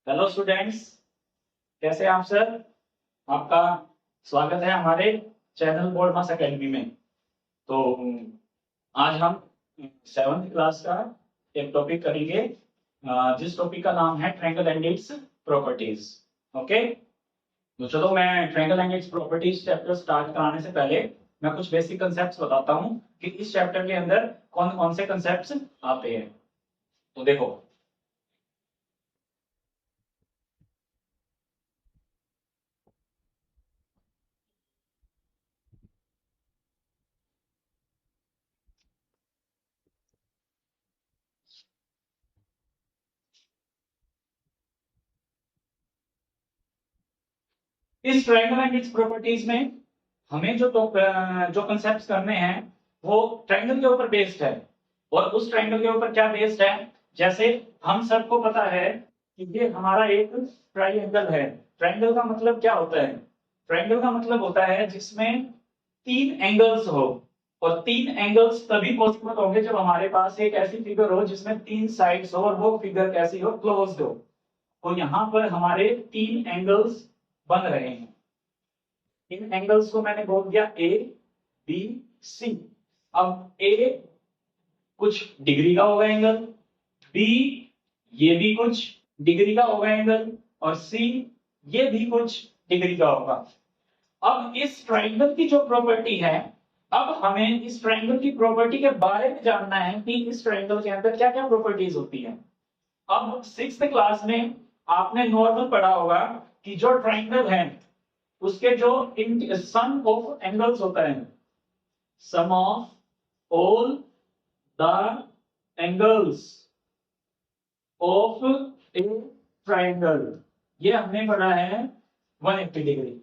Hello students, कैसे हैं आप सर। आपका स्वागत है हमारे चैनल बोर्ड मास एकेडमी में। तो आज हम 7th क्लास का एक टॉपिक करेंगे, जिस टॉपिक का नाम है triangle and its properties. Okay, तो चलो मैं triangle and its properties chapter start कराने से पहले मैं कुछ बेसिक कंसेप्ट्स बताता हूँ कि इस चैप्टर के अंदर कौन कौन से कंसेप्ट्स आते हैं। तो देखो, इस ट्रायंगल एंड इट्स प्रॉपर्टीज में हमें जो कंसेप्ट करने हैं वो ट्रायंगल के ऊपर बेस्ड है। और उस ट्रायंगल के ऊपर क्या बेस्ड है, जैसे हम सबको पता है कि ये हमारा एक ट्रायंगल है। ट्रायंगल का मतलब क्या होता है? ट्रायंगल का मतलब होता है जिसमें तीन एंगल्स हो। और तीन एंगल्स तभी पॉसिबल होंगे जब हमारे पास एक ऐसी फिगर हो जिसमें तीन साइड्स हो और वो फिगर कैसी हो, क्लोज्ड हो। तो यहाँ पर हमारे तीन एंगल्स बन रहे हैं। इन एंगल्स को मैंने बोल दिया ए, बी, सी। अब ए कुछ डिग्री का होगा एंगल, बी ये भी कुछ डिग्री का होगा एंगल, और सी ये भी कुछ डिग्री का होगा। अब इस ट्रायंगल की जो प्रॉपर्टी है, अब हमें इस ट्रायंगल की प्रॉपर्टी के बारे में जानना है कि इस ट्रायंगल के अंदर क्या क्या प्रॉपर्टीज होती है। अब 6th क्लास में आपने नॉर्मल पढ़ा होगा कि जो ट्रायंगल है उसके जो सम ऑफ एंगल्स होता है, sum of all the angles of a triangle, ये हमने पढ़ा है 180 डिग्री।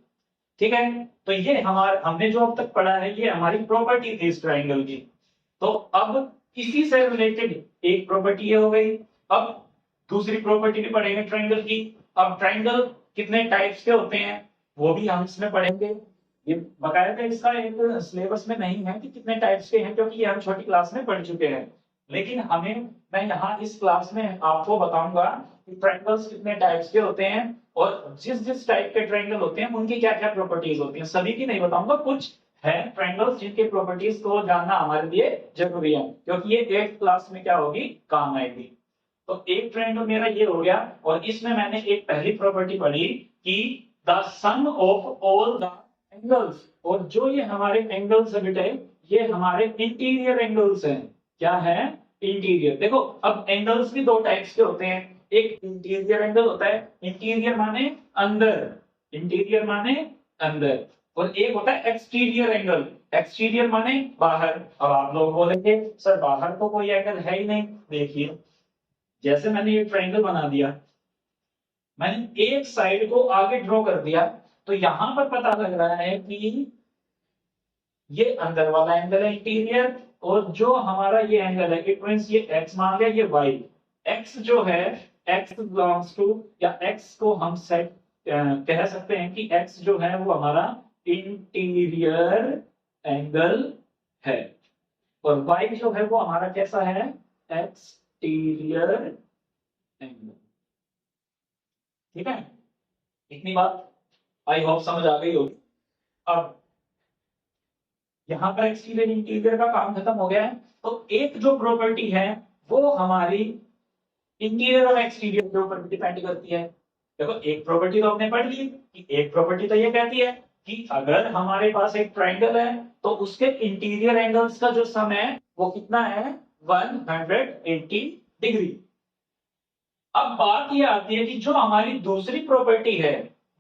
ठीक है, तो ये हमने जो अब तक पढ़ा है ये हमारी प्रॉपर्टी थी इस ट्रायंगल की। तो अब इसी से रिलेटेड एक प्रॉपर्टी ये हो गई। अब दूसरी प्रॉपर्टी भी पढ़ेंगे ट्रायंगल की। अब ट्रायंगल कितने टाइप्स के होते हैं वो भी हम इसमें पढ़ेंगे। ये बकायदा इसका एक सिलेबस में नहीं है कि कितने टाइप्स के हैं, क्योंकि ये हम छोटी क्लास में पढ़ चुके हैं। लेकिन मैं यहाँ इस क्लास में आपको बताऊंगा कि ट्रायंगल्स कितने टाइप्स के होते हैं और जिस जिस टाइप के ट्रायंगल होते हैं उनकी क्या क्या प्रॉपर्टीज होती हैं। सभी की नहीं बताऊंगा, कुछ है ट्रायंगल्स जिनके प्रॉपर्टीज को जानना हमारे लिए जरूरी है, क्योंकि ये 8th क्लास में क्या होगी, काम आएगी। तो एक ट्रायंगल मेरा ये हो गया, और इसमें मैंने एक पहली प्रॉपर्टी पढ़ी कि the sum of all the angles. और जो ये हमारे एंगल्स है बेटे, ये हमारे इंटीरियर एंगल्स हैं। क्या है? इंटीरियर। देखो, अब एंगल्स भी दो टाइप्स के होते हैं। एक इंटीरियर एंगल होता है, इंटीरियर माने अंदर, इंटीरियर माने अंदर। और एक होता है एक्सटीरियर एंगल, एक्सटीरियर माने बाहर। अब आप लोग बोलेंगे सर बाहर तो कोई एंगल है ही नहीं। देखिए, जैसे मैंने ये ट्रायंगल बना दिया, मैंने एक साइड को आगे ड्रॉ कर दिया, तो यहां पर पता लग रहा है कि ये अंदर वाला एंगल है इंटीरियर, और जो हमारा ये एंगल है इट मींस ये x मान लिया, ये y। x जो है, x बिलोंग्स टू, या x को हम सेट कह सकते हैं कि x जो है वो हमारा इंटीरियर एंगल है, और y जो है वो हमारा कैसा है, एक्सटीरियर एंगल। ठीक है, इतनी बात आई होप समझ आ गई होगी। अब यहाँ पर एक्सटीरियर इंटीरियर का काम खत्म हो गया है, तो एक जो प्रॉपर्टी है वो हमारी इंटीरियर और एक्सटीरियर के ऊपर डिपेंड करती है। देखो, एक प्रॉपर्टी तो हमने पढ़ ली कि एक प्रॉपर्टी तो ये कहती है कि अगर हमारे पास एक ट्रायंगल है तो उसके इंटीरियर एंगल्स का जो सम है वो कितना है, 180 डिग्री। अब बात ये आती है कि जो हमारी दूसरी प्रॉपर्टी है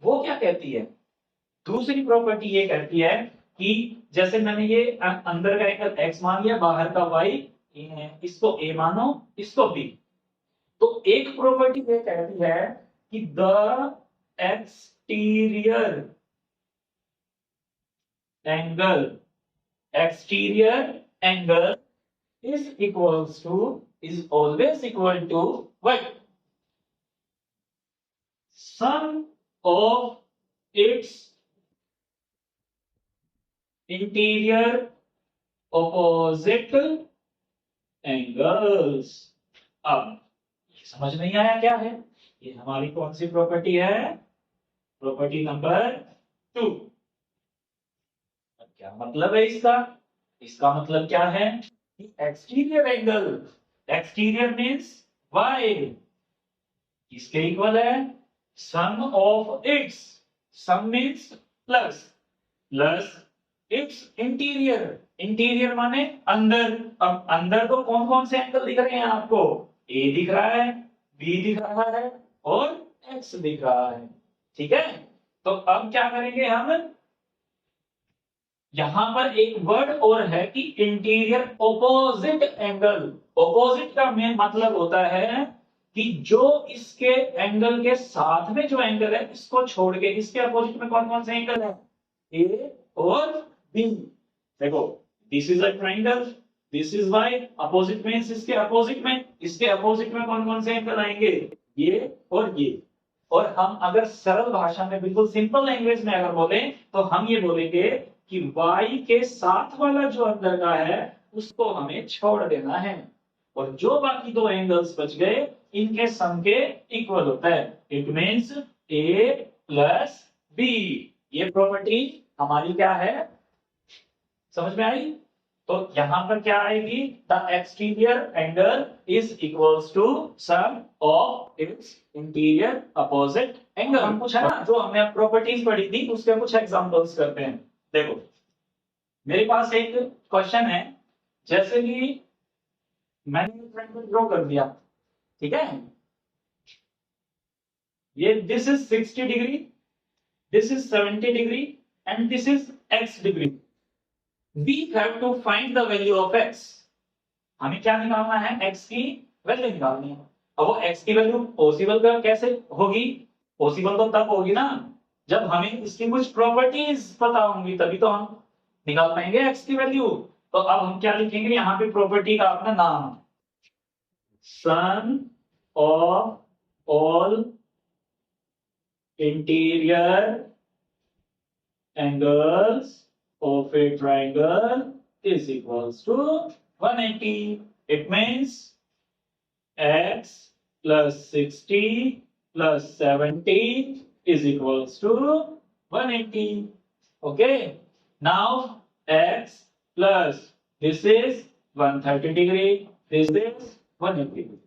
वो क्या कहती है। दूसरी प्रॉपर्टी ये कहती है कि जैसे मैंने ये अंदर का एंगल x मान लिया, बाहर का y, इसको a मानो, इसको b। तो एक प्रॉपर्टी ये कहती है कि the exterior angle, exterior angle is always equal to what, sum of its interior opposite angles. अब समझ नहीं आया क्या है? ये हमारी कौन सी प्रॉपर्टी है? Property number 2। क्या मतलब है इसका? इसका मतलब क्या है? एक्सटीरियर एंगल, एक्सटीरियर मीन्स वाई, किसके इक्वल है? Sum of its, sum means plus, plus its interior, interior माने अंदर। अब अंदर तो कौन कौन से एंगल दिख रहे हैं आपको? ए दिख रहा है, बी दिख रहा है और एक्स दिख रहा है। ठीक है, तो अब क्या करेंगे हम? यहां पर एक वर्ड और है कि इंटीरियर ऑपोजिट एंगल। ऑपोजिट का मेन मतलब होता है कि जो इसके एंगल के साथ में जो एंगल है इसको छोड़ के इसके अपोजिट में कौन कौन से एंगल है? ए और बी। देखो, this is a triangle, this is Y, opposite means इसके अपोजिट में, इसके अपोजिट में कौन कौन से एंगल आएंगे? ये और ये। और हम अगर सरल भाषा में बिल्कुल सिंपल लैंग्वेज में अगर बोले तो हम ये बोलेंगे कि y के साथ वाला जो अंदर का है उसको हमें छोड़ देना है और जो बाकी दो एंगल्स बच गए इनके सम के इक्वल होता है। It means a plus b। ये प्रॉपर्टी हमारी क्या है? समझ में आई? तो यहां पर क्या आएगी? The exterior angle is equals to sum of its interior opposite angle. हम कुछ है ना जो हमने प्रॉपर्टीज पढ़ी थी उसके कुछ एग्जांपल्स करते हैं। देखो, मेरे पास एक क्वेश्चन है, जैसे कि मैंने ट्रायंगल ड्रॉ कर दिया, ठीक है? ये this is 60 degree, this is 70 degree and this is x degree. We have to find the value of x। हमें क्या निकालना है? x की वैल्यू निकालनी है। अब वो x की वैल्यू पॉसिबल का कैसे होगी? पॉसिबल तो तब होगी ना जब हमें इसकी कुछ प्रॉपर्टीज पता होंगी, तभी तो हम निकाल पाएंगे x की वैल्यू। तो अब हम क्या लिखेंगे यहाँ पे? प्रॉपर्टी का अपना नाम, sum of all interior angles of a triangle is equals to 180. It means x plus 60 plus 70 is equals to 180. Okay. Now x plus this is 130 degree, this is 180 degree.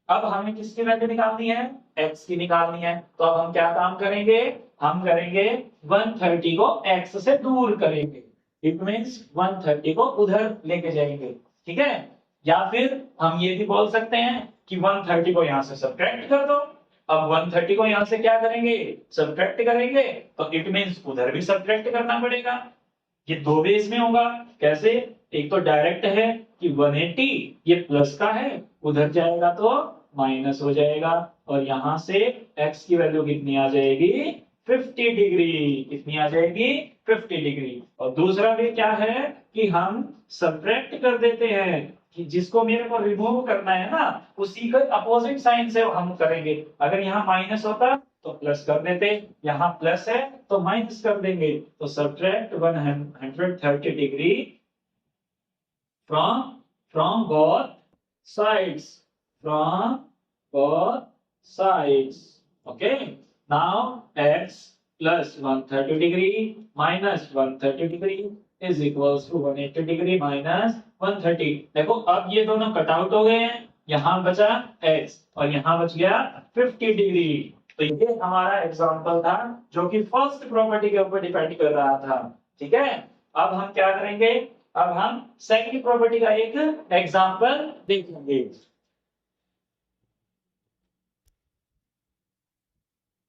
अब हमें किसकी वैल्यू निकालनी है? x की निकालनी है। तो अब हम क्या काम करेंगे? हम करेंगे 130 को x से दूर करेंगे। इट मीन्स 130 को उधर लेके जाएंगे। ठीक है, या फिर हम ये भी बोल सकते हैं कि 130 को यहां से सब्ट्रैक्ट कर दो। अब 130 को यहां से क्या करेंगे? सब्ट्रैक्ट करेंगे, तो इट मीन्स उधर भी सब्ट्रैक्ट करना पड़ेगा। ये दो बेस में होगा। कैसे? एक तो डायरेक्ट है कि 180 ये प्लस का है, उधर जाएगा तो माइनस हो जाएगा और यहां से x की वैल्यू कितनी आ जाएगी? 50 डिग्री। कितनी आ जाएगी? 50 डिग्री। और दूसरा भी क्या है कि हम सब्ट्रैक्ट कर देते हैं कि जिसको मेरे को रिमूव करना है ना उसी का अपोजिट साइन से हम करेंगे। अगर यहाँ माइनस होता तो प्लस कर देते, यहाँ प्लस है तो माइनस कर देंगे। तो subtract 130 degree from both sides, from both sides. Okay, now x plus 130 degree minus 130 degree is equals to 180 degree minus 130। देखो अब ये दोनों कट आउट हो गए हैं, यहाँ बचा x और यहाँ बच गया 50 डिग्री। तो ये हमारा एग्जांपल था जो कि फर्स्ट प्रॉपर्टी के ऊपर डिपेंड कर रहा था। ठीक है, अब हम क्या करेंगे? अब हम सेकंड प्रॉपर्टी का एक एग्जांपल देखेंगे।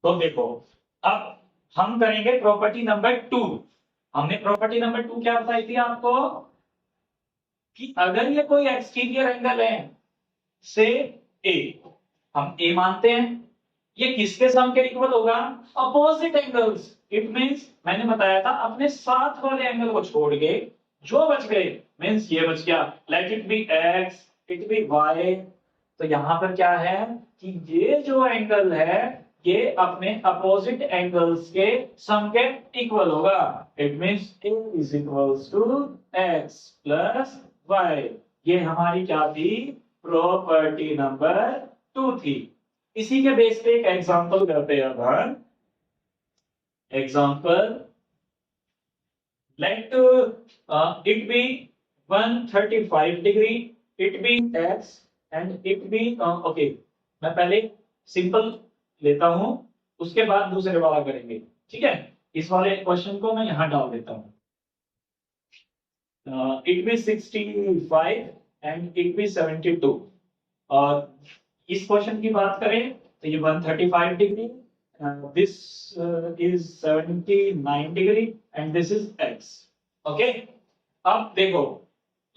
तो देखो, अब हम करेंगे प्रॉपर्टी नंबर 2। हमने प्रॉपर्टी नंबर 2 क्या बताई थी आपको? कि अगर ये कोई एक्सटीरियर एंगल है से ए, हम ए मानते हैं, ये किसके सम के इक्वल होगा? Opposite angles. इट मींस मैंने बताया था अपने साथ वाले एंगल को छोड़ के जो बच गए, मींस ये बच गया, let it be x, it be y। तो यहां पर क्या है कि ये जो एंगल है ये अपने अपोजिट एंगल्स के सम के इक्वल होगा। It means a is equals to x plus y। ये हमारी क्या थी? प्रॉपर्टी नंबर 2 थी। इसी के बेस पे एक एग्जांपल करते हैं अब। Example, let it be 135 degree, it be x and it be okay, मैं पहले सिंपल लेता हूं, उसके बाद दूसरे वाला करेंगे, ठीक है। इस वाले क्वेश्चन को मैं यहां डाल देता हूं, it be 65 and it be 72। और इस क्वेश्चन की बात करें तो ये 135 degree, this is 79 degree and this is x। Okay, अब देखो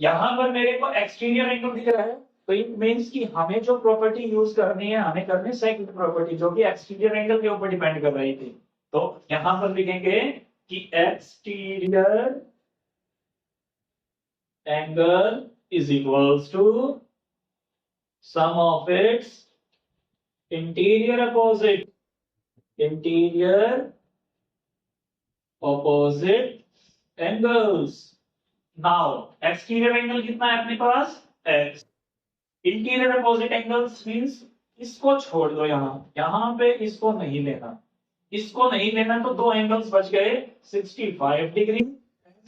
यहां पर मेरे को एक्सटीरियर एंगल दिख रहा है, तो इट मींस कि हमें जो प्रॉपर्टी यूज करनी है, हमें करनी सेकंड प्रॉपर्टी जो कि एक्सटीरियर एंगल के ऊपर डिपेंड कर रही थी। तो यहां पर लिखेंगे कि exterior angle is equals to sum of its interior opposite angles। now exterior angle कितना है अपने पास x, interior opposite angles means इसको छोड़ दो, यहां पे इसको नहीं लेना, तो दो एंगल्स बच गए 65 डिग्री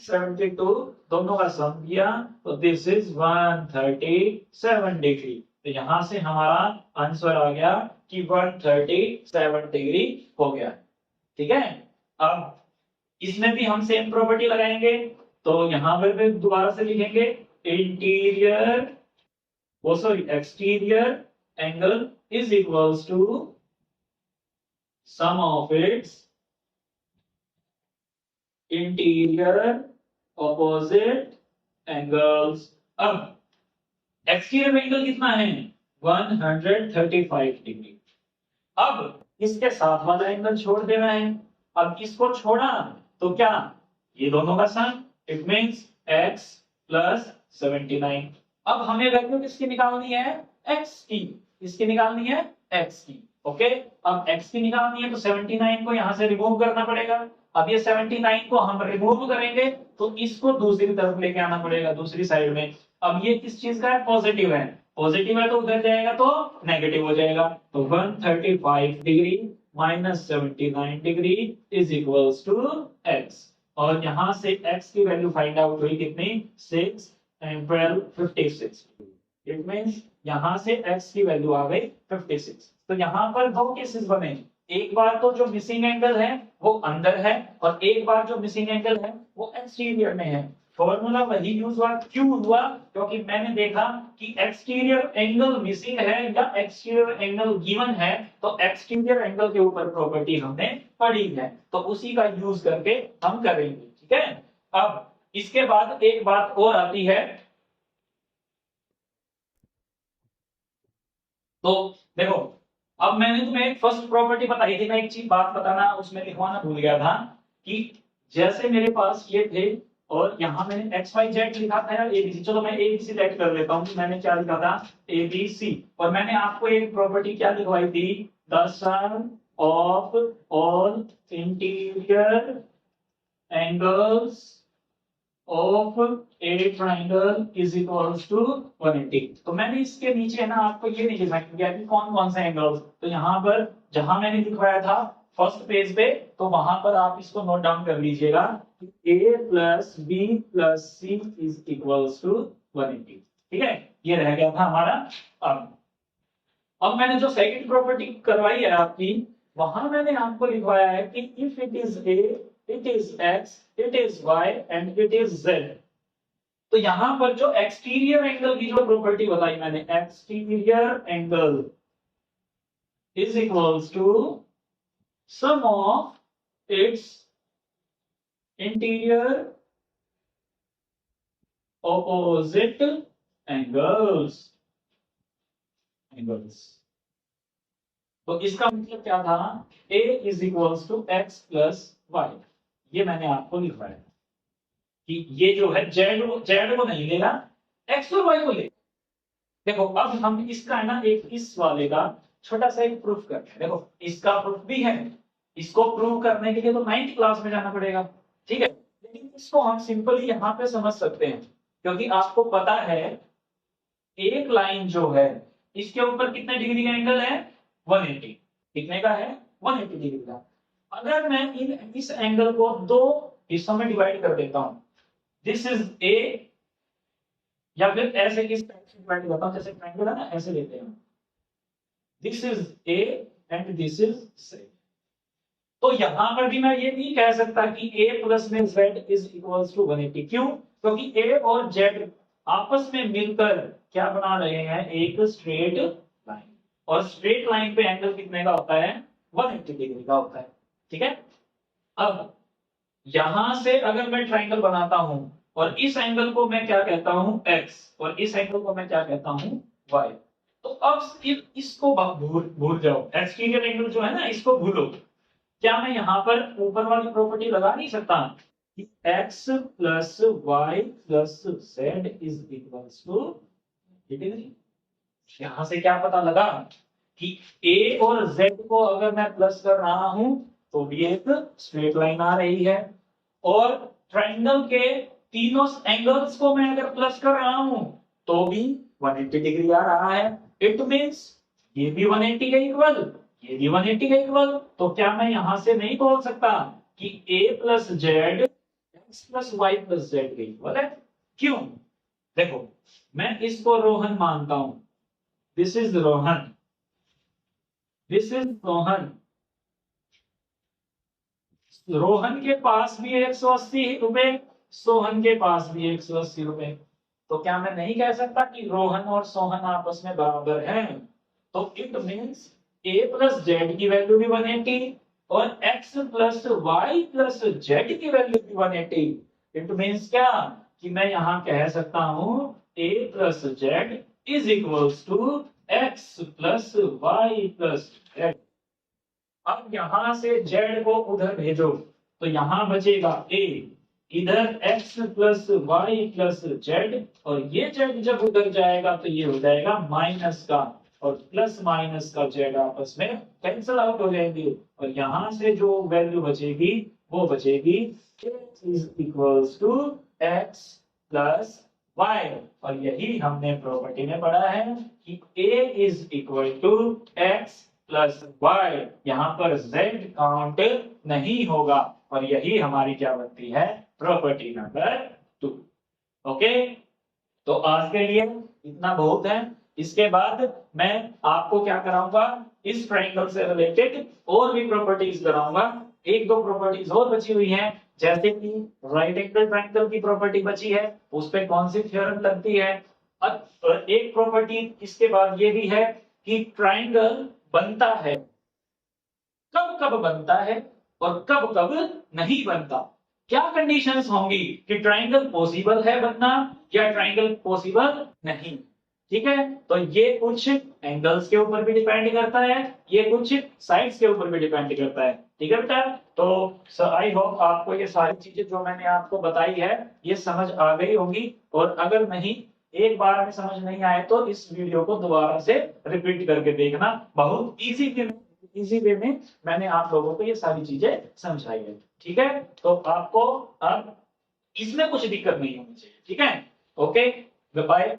72, दोनों का सम किया तो दिस इज 137 डिग्री। तो यहां से हमारा आंसर आ गया कि 137 डिग्री हो गया, ठीक है। अब इसमें भी हम सेम प्रॉपर्टी लगाएंगे, तो यहां पर भी दोबारा से लिखेंगे exterior angle is equals to sum of its interior opposite angles. अब एक्सटीरियर एंगल कितना है 135 डिग्री। अब इसके साथ वाला एंगल छोड़ देना है, अब इसको छोड़ा तो क्या, ये दोनों का सम, इट मींस x प्लस 79। अब हमें वैल्यू किसकी निकालनी है x की, इसकी निकालनी है x की। ओके, अब x की निकालनी है तो 79 को यहां से रिमूव करना पड़ेगा। अब ये 79 को हम रिमूव करेंगे तो इसको दूसरी तरफ लेके आना पड़ेगा, दूसरी साइड में। अब ये किस चीज का है, पॉजिटिव है, पॉजिटिव है तो उधर जाएगा तो नेगेटिव हो जाएगा। तो 135 degree minus 79 degree is equals to x। और यहां से x की वैल्यू फाइंड आउट हुई कितनी, 6 and 12 56। इट मींस यहां से x की वैल्यू आ गई 56। तो यहां पर दो केसेस बने, एक बार तो जो मिसिंग एंगल है वो अंदर है और एक बार जो मिसिंग एंगल है वो एक्सटीरियर में है। फॉर्मूला वही यूज हुआ, क्यों हुआ, क्योंकि मैंने देखा कि एक्सटीरियर एंगल मिसिंग है या एक्सटीरियर एंगल गिवन है, तो एक्सटीरियर एंगल के ऊपर प्रॉपर्टी हमने पढ़ी है, तो उसी का यूज करके हम करेंगे, ठीक है। अब इसके बाद एक बात और आती है, तो देखो अब मैंने तुम्हें एक फर्स्ट प्रॉपर्टी बताई थी, मैं एक चीज बात बताना उसमें लिखवाना भूल गया था कि जैसे मेरे पास ये थे और यहाँ मैंने एक्स वाई जेड लिखा था या एबीसी, चलो मैं एबीसी लेट कर लेता हूँ, मैंने क्या लिखा था एबीसी, और मैंने आपको एक प्रॉपर्टी क्या लिखवाई थी, the sum of all interior angles of a triangle is equals to 180। तो मैंने इसके नीचे ना आपको ये नहीं लिखा कि कौन कौन से एंगल्स, तो यहाँ पर जहां मैंने लिखवाया था फर्स्ट पेज पे, तो वहां पर आप इसको नोट डाउन कर लीजिएगा, a plus B plus C is equals to 180, ठीक है, ये रह गया था हमारा। अब मैंने जो सेकंड प्रॉपर्टी करवाई है आपकी, वहां मैंने आपको लिखवाया है कि if it is a, it is x, it is y and it is z। तो यहां पर जो एक्सटीरियर एंगल की जो प्रॉपर्टी बताई मैंने, exterior angle is equals to sum of its interior opposite angles. तो इसका मतलब क्या था, a is equals to x plus Y, ये मैंने आपको लिखवाया कि ये जो है जेड को नहीं लेगा, एक्स और वाई को ले। देखो अब हम इसका है ना एक इस वाले का छोटा सा एक प्रूफ करते हैं। देखो इसका प्रूफ भी है, इसको प्रूव करने के लिए तो 9th क्लास में जाना पड़ेगा, ठीक है, लेकिन इसको हम सिंपली यहाँ पे समझ सकते हैं, क्योंकि आपको पता है एक लाइन जो है इसके ऊपर कितने डिग्री का एंगल है 180। कितने का है? 180 डिग्री का। अगर मैं इस एंगल को दो हिस्सों में डिवाइड कर देता हूं, दिस इज ए, या फिर ऐसे इस टाइप से डिवाइड करता हूं, जैसे ट्रायंगल है ना, ऐसे लेते हैं, this is A and this is C. तो यहां पर भी मैं ये नहीं कह सकता कि a प्लस में z इज इक्वल्स टू 180। क्यों? क्योंकि a और z आपस में मिलकर क्या बना रहे हैं? एक स्ट्रेट लाइन। और स्ट्रेट लाइन पे एंगल कितने का होता है? 180 डिग्री का होता है। ठीक है। अब यहां से अगर मैं ट्राइंगल बनाता हूं और इस एंगल को मैं क्या कहता हूं? x, और इस एंगल को मैं क्या कहता हूं? y। तो अब इसको भूल जाओ, एक्सटीरियर एंगल जो है ना, इसको भूलो। क्या मैं यहां पर ऊपर वाली प्रॉपर्टी लगा नहीं सकता कि x plus Y plus Z is equals to degree? यहां से क्या पता लगा कि a और z को अगर मैं प्लस कर रहा हूं तो भी एक स्ट्रेट लाइन आ रही है, और ट्रायंगल के तीनों एंगल्स को मैं अगर प्लस कर रहा हूं तो भी 180 डिग्री आ रहा है। इट मींस ये भी 180 के इक्वल, ये भी 180 के इक्वल। तो क्या मैं यहां से नहीं बोल सकता कि a plus Z X plus Y plus Z के इक्वल है? क्यों? देखो, मैं इसको रोहन मानता हूं, this is Rohan, this is Rohan. Rohan के पास भी 180 रुपए, सोहन के पास भी 180 रुपए। तो क्या मैं नहीं कह सकता कि रोहन और सोहन आपस में बराबर हैं? तो it means a plus Z की वैल्यू भी 180 और x plus Y plus Z की वैल्यू भी 180। इट मींस क्या कि मैं यहां कह सकता हूं a plus Z is equals to x plus Y plus Z. अब यहां से z को उधर भेजो तो यहां बचेगा a, इधर x plus Y plus Z, और ये z जब उधर जाएगा तो ये हो जाएगा माइनस का, और प्लस माइनस का z आपस में कैंसिल आउट हो जाएंगे, और यहां से जो वैल्यू बचेगी वो बचेगी is equals to x plus y। और यही हमने प्रॉपर्टी में पढ़ा है कि a is equal to x plus Y. यहां पर z काउंट नहीं होगा, और यही हमारी क्या बनती है? Property number 2। ओके, तो आज के लिए इतना बहुत है। इसके बाद मैं आपको क्या कराऊंगा? इस ट्रायंगल से रिलेटेड और भी प्रॉपर्टीज कराऊंगा। एक दो प्रॉपर्टीज और बची हुई हैं, जैसे कि राइट एंगल ट्रायंगल की प्रॉपर्टी बची है, उस पे कौन सी थ्योरम लगती है। और एक प्रॉपर्टी इसके बाद ये भी है कि ट्रायंगल बनता है, कब कब बनता है और कब कब नहीं बनता। क्या कंडीशंस होंगी कि ट्रायंगल पॉसिबल है बनना या ट्रायंगल पॉसिबल नहीं। ठीक है, तो ये कुछ एंगल्स के ऊपर भी डिपेंड करता है, ये कुछ साइड्स के ऊपर भी डिपेंड करता है। ठीक है बेटा, तो आई होप आपको ये सारी चीजें जो मैंने आपको बताई है ये समझ आ गई होगी, और अगर नहीं, एक बार में समझ नहीं आए तो इस वीडियो को दोबारा से रिपीट करके देखना। बहुत इजी वे में मैंने आप लोगों को ये सारी चीजें समझाई है। ठीक है, तो आपको अब इसमें कुछ दिक्कत नहीं होनी चाहिए। ठीक है, ओके, बाय।